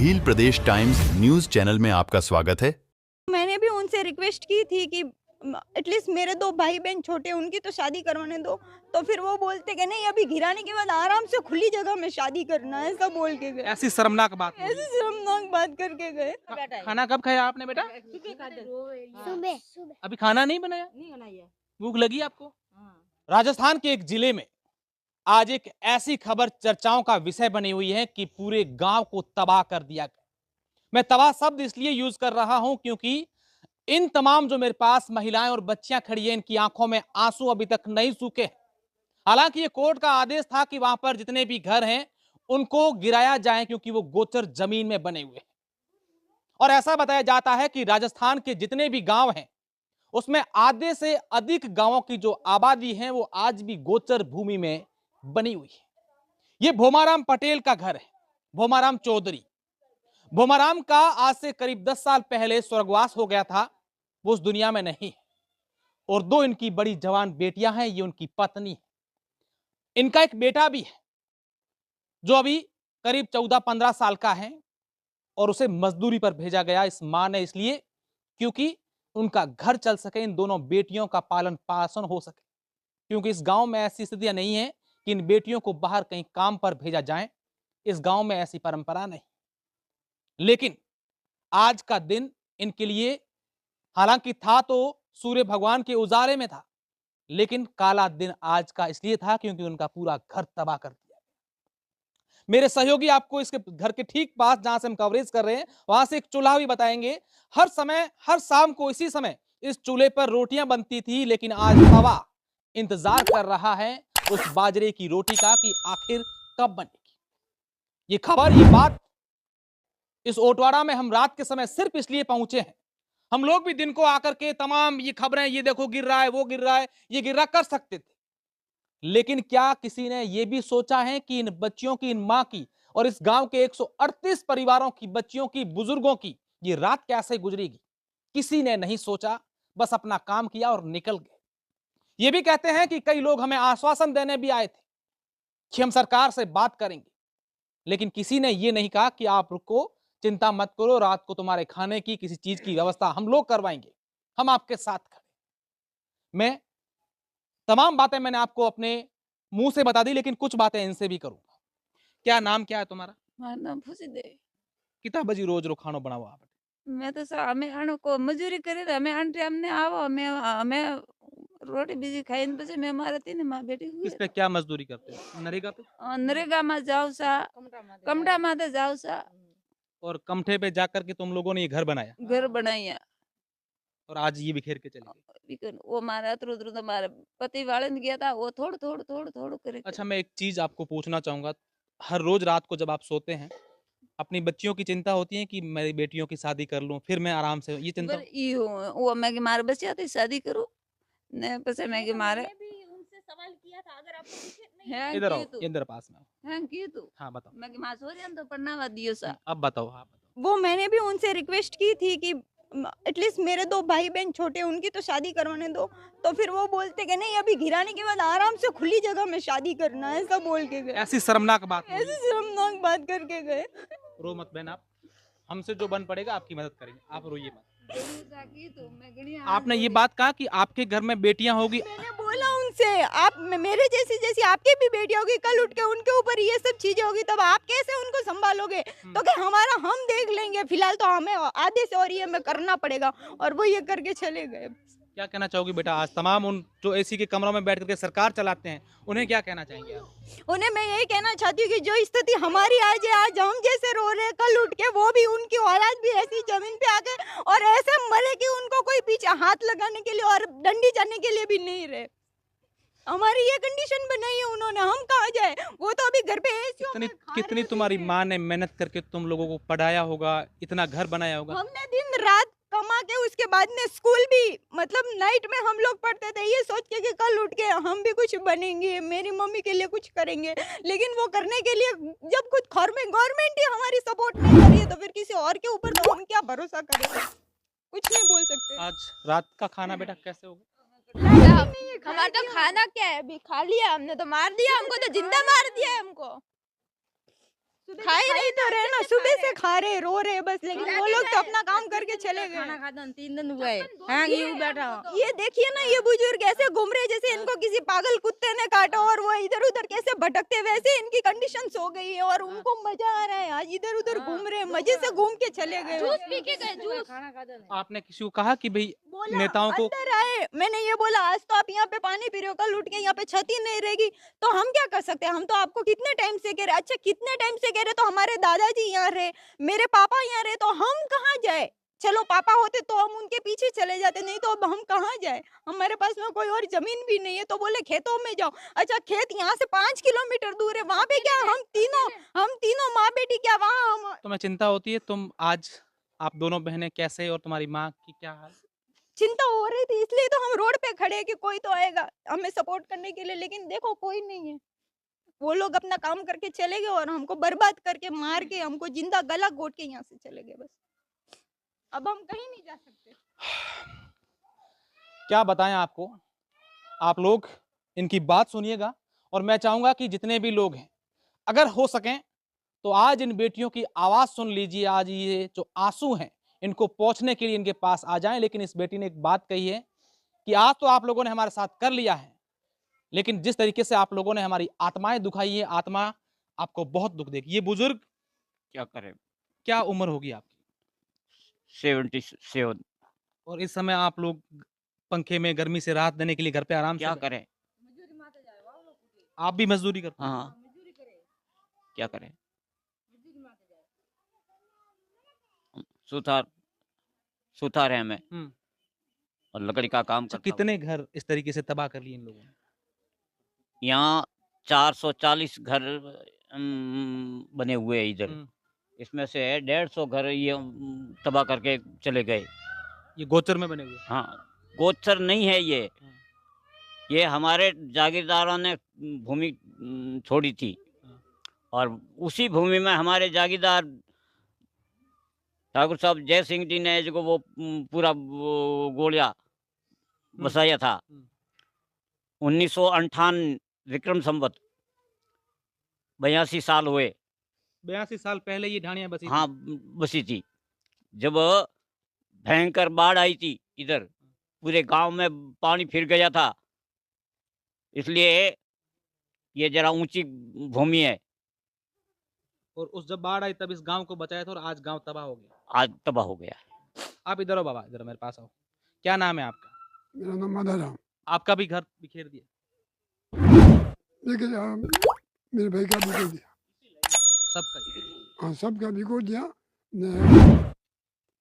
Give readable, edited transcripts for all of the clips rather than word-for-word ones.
भील प्रदेश times news channel में आपका स्वागत है। मैंने भी उनसे रिक्वेस्ट की थी कि एटलीस्ट मेरे 2 भाई बहन छोटे उनकी तो शादी करवाने दो, तो फिर वो बोलते कि नहीं अभी गिराने के बाद आराम से खुली जगह में शादी करना है, ऐसा बोल के गए। ऐसी शर्मनाक बात हुई। ऐसी शर्मनाक बात करके गए। खाना कब खाया आपने बेटा? सुबह अभी खाना नहीं बनाया? नहीं बनाई है। भूख लगी आपको? राजस्थान के एक जिले में आज एक ऐसी खबर चर्चाओं का विषय बनी हुई है कि पूरे गांव को तबाह कर दिया गया। मैं तबाह शब्द इसलिए यूज कर रहा हूं क्योंकि इन तमाम जो मेरे पास महिलाएं और बच्चियां खड़ी हैं, इनकी आंखों में आंसू अभी तक नहीं सूखे हैं। हालांकि ये कोर्ट का आदेश था कि वहां पर जितने भी घर हैं उनको गिराया जाए क्योंकि वो गोचर जमीन में बने हुए हैं। और ऐसा बताया जाता है कि राजस्थान के जितने भी गांव हैं उसमें आधे से अधिक गांवों की जो आबादी है वो आज भी गोचर भूमि में बनी हुई है। ये भोमाराम पटेल का घर है, भोमाराम चौधरी। भोमाराम का आज से करीब 10 साल पहले स्वर्गवास हो गया था, वो उस दुनिया में नहीं है। और 2 इनकी बड़ी जवान बेटियां हैं, ये उनकी पत्नी है। इनका एक बेटा भी है जो अभी करीब 14-15 साल का है और उसे मजदूरी पर भेजा गया इस मां ने, इसलिए क्योंकि उनका घर चल सके, इन दोनों बेटियों का पालन पोषण हो सके। क्योंकि इस गांव में ऐसी स्थितियां नहीं है कि इन बेटियों को बाहर कहीं काम पर भेजा जाए, इस गांव में ऐसी परंपरा नहीं। लेकिन आज का दिन इनके लिए हालांकि था तो सूर्य भगवान के उजाले में था, लेकिन काला दिन आज का इसलिए था क्योंकि उनका पूरा घर तबाह कर दिया। मेरे सहयोगी आपको इसके घर के ठीक पास जहां से हम कवरेज कर रहे हैं वहां से एक चूल्हा भी बताएंगे। हर समय हर शाम को इसी समय इस चूल्हे पर रोटियां बनती थी, लेकिन आज तवा इंतजार कर रहा है उस बाजरे की रोटी का कि आखिर कब बनेगी। ये खबर, ये बात इस ओटवाड़ा में हम रात के समय सिर्फ इसलिए पहुंचे हैं। हम लोग भी दिन को आकर के तमाम ये खबरें, ये देखो गिर रहा है, वो गिर रहा है, ये गिर रहा, कर सकते थे। लेकिन क्या किसी ने यह भी सोचा है कि इन बच्चियों की, इन मां की और इस गांव के 138 परिवारों की बच्चियों की, बुजुर्गों की ये रात कैसे गुजरेगी? किसी ने नहीं सोचा, बस अपना काम किया और निकल गए। ये भी कहते हैं कि कई लोग हमें आश्वासन देने भी आए थे कि हम सरकार से बात करेंगे, लेकिन किसी ने यह नहीं कहा कि आप रुको, चिंता मत करो, रात को तुम्हारे खाने की किसी चीज की व्यवस्था हम लोग करवाएंगे, हम आपके साथ खड़े। मैं तमाम बातें मैंने आपको अपने मुंह से बता दी, लेकिन कुछ बातें इनसे भी करूंगा। क्या नाम क्या है तुम्हारा? मारा नाम खुशी दे। कितना बजी रोज रो खानो बनाओ आप? मैं तो सा हमें अण को मजूरी करे तो हमें अण हमने आओ हमें रोटी बीजी खाई न પછી मैं मारे तीन मां बेटी हुई किस पे क्या मजदूरी करते हो? नरेगा पे? नरेगा में जाओ सा, कमटा माते जाओ सा, और कमठे पे जाकर के तुम लोगों ने ये घर बनाया घर बनाया। और आज ये बिखेर के चले गए। लेकिन वो मारा अतरू तो मारे पति वाले ने गया था, वो थोड़ करे। अच्छा, मैं एक चीज आपको पूछना चाहूंगा। हर रोज रात को जब आप सोते हैं अपनी बच्चियों की चिंता होती है कि मेरी बेटियों की शादी कर लूं, फिर मैं आराम से, ये चिंता? वो मैं मारे बच्चे थे शादी करो ने पसे मैं मारे भी उनसे सवाल किया था, अगर आपको दिक्कत नहीं हैं इधर की आओ, तू इधर पास में आओ। हैं की तू हाँ बताओ। मैं मां सोरिया तो पढ़ना दियो सा। अब बताओ। हाँ बताओ। वो मैंने भी उनसे रिक्वेस्ट की थी कि एटलीस्ट मेरे 2 भाई बहन छोटे उनकी तो शादी करवाने दो, तो फिर वो बोलते कि नहीं अभी गिराने के बाद आराम से खुली जगह में शादी करना है, ऐसा बोल के गए। ऐसी शर्मनाक बात हुई। ऐसी शर्मनाक बात करके गए। रो मत बहन, आप हमसे जो बन पड़ेगा आपकी मदद करेंगे, आप रोइए मत। आपने ये बात कहा कि आपके घर में बेटियां होगी। मैंने बोला उनसे आप मेरे जैसी जैसी आपकी भी बेटी होगी, कल उठ के उनके ऊपर ये सब चीजें होगी तब आप कैसे उनको संभालोगे? तो क्या हमारा हम देख लेंगे, फिलहाल तो हमें आधे से और ये हमें करना पड़ेगा, और वो ये करके चले गए। क्या कहना चाहोगी बेटा आज तमाम उन जो एसी के कमरों में बैठ करके सरकार चलाते हैं, उन्हें क्या कहना चाहेंगे आप? उन्हें मैं यही कहना चाहती हूँ कि जो स्थिति हमारी आज है, आज हम जैसे रो रहे हैं, कल उठ के वो भी, उनकी औलाद भी ऐसी जमीन पे आके और ऐसे मरे कि उनको कोई पीछे हाथ लगाने के लिए और डंडी जाने के लिए भी नहीं रहे। हमारी ये कंडीशन बनाई है उन्होंने, हम कहाँ जाए? वो तो अभी घर पे एसियों में खा कितनी रहे तुम्हारी हैं। माँ ने मेहनत करके तुम लोगों को पढ़ाया होगा, इतना घर बनाया होगा। हमने दिन रात कमा के उसके बाद में स्कूल भी, मतलब नाइट में हम लोग पढ़ते थे ये सोच के कि कल उठ के हम भी कुछ बनेंगे, मेरी मम्मी के लिए कुछ करेंगे, लेकिन वो करने के लिए जब खुद घर में गवर्नमेंट ही हमारी सपोर्ट नहीं कर रही है तो फिर किसी और के ऊपर तो हम क्या भरोसा करें? कुछ नहीं बोल सकते। आज रात का खाना बेटा कैसे होगा? हमारा तो खाना क्या है, अभी खा लिया हमने, तो मार दिया हमको, तो जिंदा मार दिया है हमको। खाए नहीं तो रहे ना, सुबह से खा रहे रो रहे बस, लेकिन वो लोग तो अपना काम करके चले गए। खाना खाता 3 दिन हुए हाँ यूं बैठा हूं। ये देखिए ना, ये बुजुर्ग ऐसे घूम रहे जैसे इनको किसी पागल कुत्ते ने काटा, और वो इधर उधर कैसे भटकते, वैसे इनकी कंडीशंस हो गई है, और उनको मजा आ रहा है, आज इधर उधर घूम रहे, मजे से घूम के चले गए। जूस पी के गए, जूस। खाना खाता नहीं। आपने किसी को कहा कि भाई बोला नेताओं को अंदर आए, मैंने ये बोला आज तो आप यहाँ पे पानी पी रहे हो, कल उठ के यहाँ पे छत ही नहीं रहेगी तो हम क्या कर सकते हैं? हम तो आपको कितने टाइम से कह रहे, अच्छा कितने टाइम से कह रहे, तो हमारे दादाजी यहाँ रहे, मेरे पापा यहाँ रहे, तो हम कहाँ जाए? चलो पापा होते तो हम उनके पीछे चले जाते, नहीं तो अब हम कहाँ जाए? हमारे पास में कोई और जमीन भी नहीं है, तो बोले खेतों में जाओ। अच्छा खेत यहाँ से 5 किलोमीटर दूर है, वहाँ पे क्या हम तीनों माँ बेटी क्या वहाँ हम तुम्हें चिंता होती है? तुम आज आप दोनों बहनें कैसे, और तुम्हारी माँ की क्या हाल? चिंता हो रही थी, इसलिए तो हम रोड पे खड़े हैं कि कोई तो आएगा हमें सपोर्ट करने के लिए, लेकिन देखो कोई नहीं है। वो लोग अपना काम करके चले गए और हमको बर्बाद करके मार के हमको जिंदा गला घोट के यहाँ से चले गए बस। अब हम कहीं नहीं जा सकते। क्या बताएं आपको, आप लोग इनकी बात सुनिएगा, और मैं चाहूंगा कि जितने भी लोग हैं, अगर हो सकें तो आज इन बेटियों की आवाज सुन लीजिए। आज ये जो आंसू हैं इनको पहुंचने के लिए इनके पास आ जाएं। लेकिन इस बेटी ने एक बात कही है कि आज तो आप लोगों ने हमारे साथ कर लिया है, लेकिन जिस तरीके से आप लोगों ने हमारी आत्माएं दुखाई है, आत्मा आपको बहुत दुख देगी। ये बुजुर्ग क्या करें? क्या उम्र होगी आपकी? 77। और इस समय आप लोग पंखे में गर्मी से राहत देने के लिए घर पे आराम क्या से करें? आप भी मजदूरी करते हैं? हाँ, क्या करें? सुथार सुथार है मैं, और लकड़ी का काम अच्छा, करता हूँ। कितने घर इस तरीके से तबाह कर लिए इन लोगों ने? यहाँ 440 घर बने हुए हैं इधर। हम्म। इसमें से 150 घर ये तबाह करके चले गए। ये गोचर में बने हुए? हाँ, गोचर नहीं है ये हमारे जागीरदारों ने भूमि छोड़ी थी, और उसी भूमि में हमारे जागीरदार ठाकुर साहब जय सिंह जी ने जो वो पूरा वो गोलिया बसाया था। 1958 विक्रम संवत 82 साल हुए। 82 साल पहले ये ढाणियां बसी थी? हाँ, बसी थी। जब भयंकर बाढ़ आई थी इधर, पूरे गांव में पानी फिर गया था, इसलिए ये जरा ऊंची भूमि है। और उस जब बाढ़ आई तब इस गांव को बचाया था, और आज गांव तबाह हो गया। आज तबाह हो गया है। आप इधर आओ बाबा, इधर मेरे पास आओ। क्या नाम है आपका? मेरा नाम माधव राम। आपका भी घर बिखेर दिया? लेकिन मेरे भाई का बिको दिया। सबका ही? हाँ, सबका बिको दिया।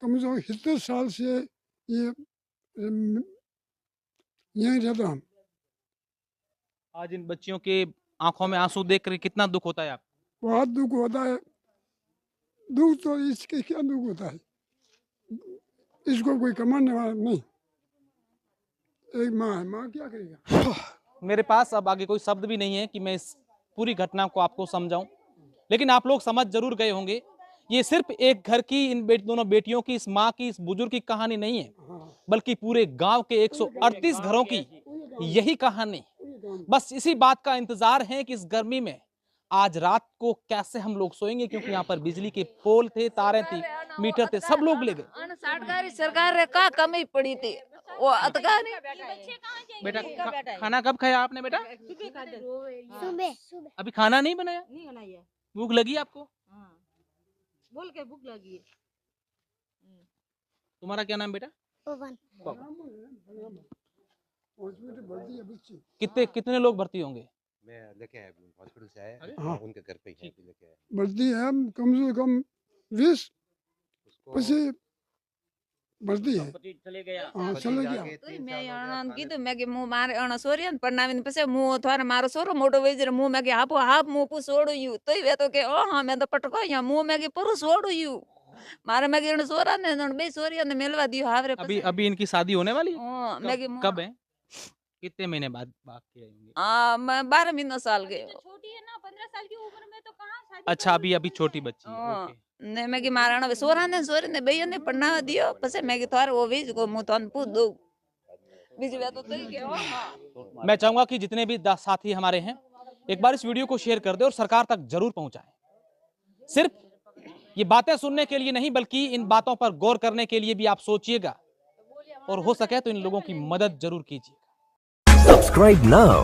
कम से कम 70 साल से ये यहीं रहता हम। आज इन बच्चियों के आंखों में आंसू देख कर कितना दुख होता है आपको? बहुत दुख होता है। दुख तो इसके क्या दुख होता है, इसको कोई कमाने वाला नहीं। एक माँ है, माँ क्या करेगा? मेरे पास अब आगे कोई शब्द भी नहीं है कि मैं इस पूरी घटना को आपको समझाऊं, लेकिन आप लोग समझ जरूर गए होंगे। ये सिर्फ एक घर की, इन दोनों बेटियों की, इस माँ की, इस बुजुर्ग की कहानी नहीं है, बल्कि पूरे गांव के 138 घरों की यही कहानी। बस इसी बात का इंतजार है कि इस गर्मी में आज रात को कैसे हम लोग सोएंगे, क्योंकि यहाँ पर बिजली के पोल थे, तारें थी, मीटर थे, सब लोग ले गए। सरकारी सरकार रे का कमी पड़ी थी वो अतकारी। बेटा खाना कब खाया आपने? बेटा सुबह अभी खाना नहीं बनाया? नहीं बनाई है। भूख लगी आपको? हाँ, बोल के भूख लगी है। तुम्हारा क्या नाम बेटा? पवन हॉस्पिटल भर्ती है बच्ची। कितने लोग भर्ती होंगे? मैं लेके आया हॉस्पिटल से आया, हाँ। उनके घर पे ही लेके आया भर्ती है कम से कम 20 उसको। पसी भर्ती है। पति चले गया। हाँ, पति चले जाके गया। 3 मैं साल हो गया अणन की खाने तो मैं के मुंह मारे अण सोरियन परनाविन पसे मुंह थोर मारो सोरो मोटो वेजर मुंह में के हाप मुंह पु सोडो यू तो वे तो के ओ हां मैं तो पटको या मुंह में के पुरु सोडो यू मारे मैं के अण सोरा ने अण बे सोरियन ने मेलवा दियो हावरे अभी इनकी शादी होने वाली है? हां मैं के कब है? कितने महीने बाद बात किए होंगे? मैं 12 महीना साल के छोटी है ना, 15 साल की उम्र में तो कहाँ शादी अच्छा, करोगी? अभी छोटी बच्ची है। हाँ। ओके। ने मैं के मारण सोरा ने सोरे ने बेयो ने पन्ना दियो पसे मैं के थोर वो वेज को मुंह तन पु दो बीज वे तो तई के हो हां। मैं चाहूंगा कि जितने भी साथी हमारे हैं, एक बार इस वीडियो को शेयर कर दे और सरकार तक जरूर पहुंचाएं। सिर्फ ये बातें सुनने के लिए नहीं बल्कि इन बातों पर गौर करने के लिए भी आप सोचिएगा और हो सके तो इन लोगों की मदद जरूर कीजिए। Subscribe now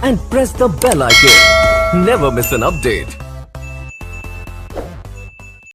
and press the bell icon. Never miss an update.